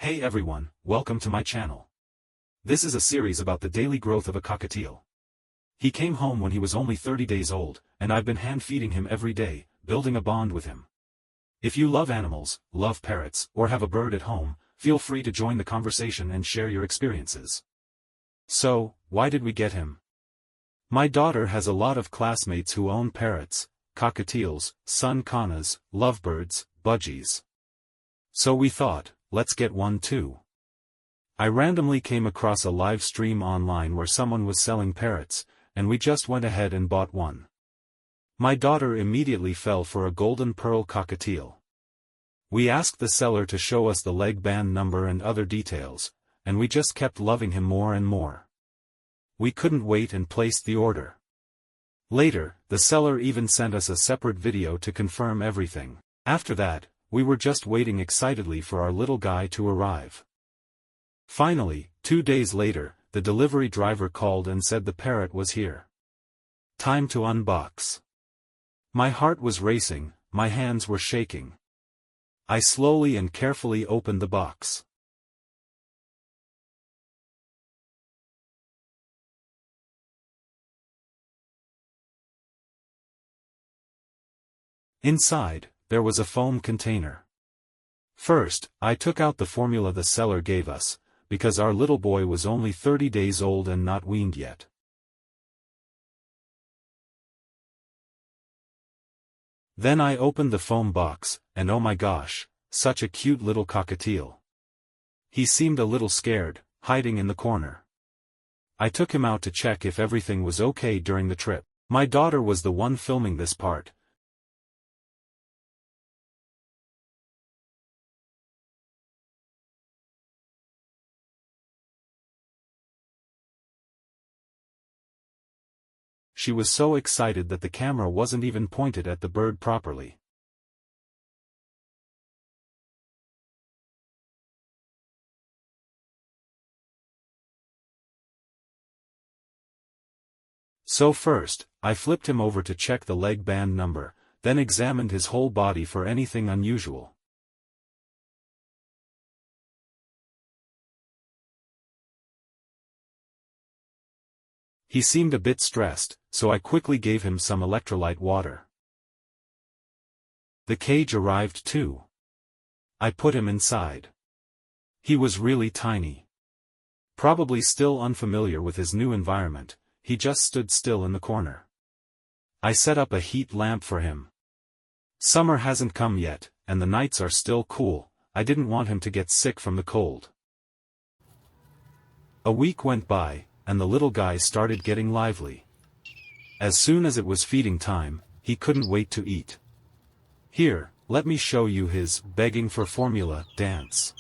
Hey everyone, welcome to my channel. This is a series about the daily growth of a cockatiel. He came home when he was only 30 days old, and I've been hand-feeding him every day, building a bond with him. If you love animals, love parrots, or have a bird at home, feel free to join the conversation and share your experiences. So, why did we get him? My daughter has a lot of classmates who own parrots, cockatiels, sun kanas, lovebirds, budgies. So we thought, let's get one too. I randomly came across a live stream online where someone was selling parrots, and we just went ahead and bought one. My daughter immediately fell for a golden pearl cockatiel. We asked the seller to show us the leg band number and other details, and we just kept loving him more and more. We couldn't wait and placed the order. Later, the seller even sent us a separate video to confirm everything. After that, we were just waiting excitedly for our little guy to arrive. Finally, 2 days later, the delivery driver called and said the parrot was here. Time to unbox. My heart was racing, my hands were shaking. I slowly and carefully opened the box. Inside, there was a foam container. First, I took out the formula the seller gave us, because our little boy was only 30 days old and not weaned yet. Then I opened the foam box, and oh my gosh, such a cute little cockatiel. He seemed a little scared, hiding in the corner. I took him out to check if everything was okay during the trip. My daughter was the one filming this part. She was so excited that the camera wasn't even pointed at the bird properly. So first, I flipped him over to check the leg band number, then examined his whole body for anything unusual. He seemed a bit stressed, so I quickly gave him some electrolyte water. The cage arrived too. I put him inside. He was really tiny. Probably still unfamiliar with his new environment, he just stood still in the corner. I set up a heat lamp for him. Summer hasn't come yet, and the nights are still cool. I didn't want him to get sick from the cold. A week went by, and the little guy started getting lively. As soon as it was feeding time, he couldn't wait to eat. Here, let me show you his begging for formula dance.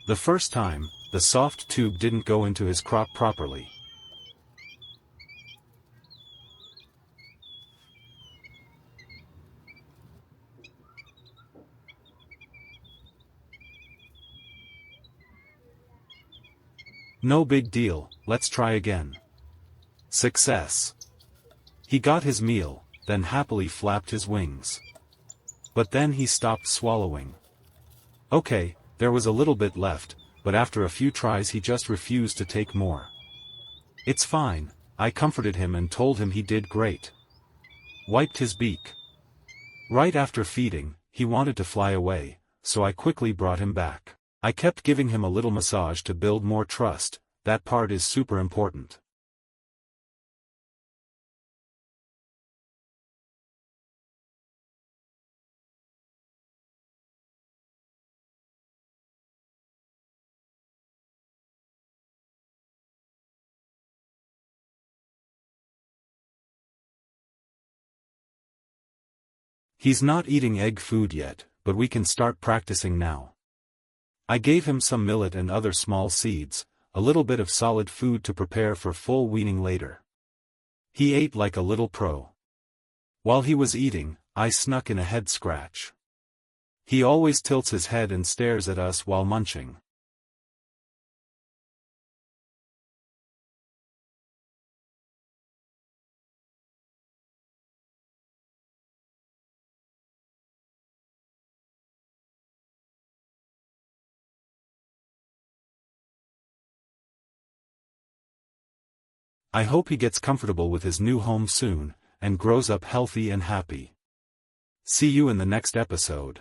The first time, the soft tube didn't go into his crop properly. No big deal, let's try again. Success. He got his meal, then happily flapped his wings. But then he stopped swallowing. Okay, there was a little bit left, but after a few tries he just refused to take more. It's fine, I comforted him and told him he did great. Wiped his beak. Right after feeding, he wanted to fly away, so I quickly brought him back. I kept giving him a little massage to build more trust, that part is super important. He's not eating egg food yet, but we can start practicing now. I gave him some millet and other small seeds, a little bit of solid food to prepare for full weaning later. He ate like a little pro. While he was eating, I snuck in a head scratch. He always tilts his head and stares at us while munching. I hope he gets comfortable with his new home soon, and grows up healthy and happy. See you in the next episode.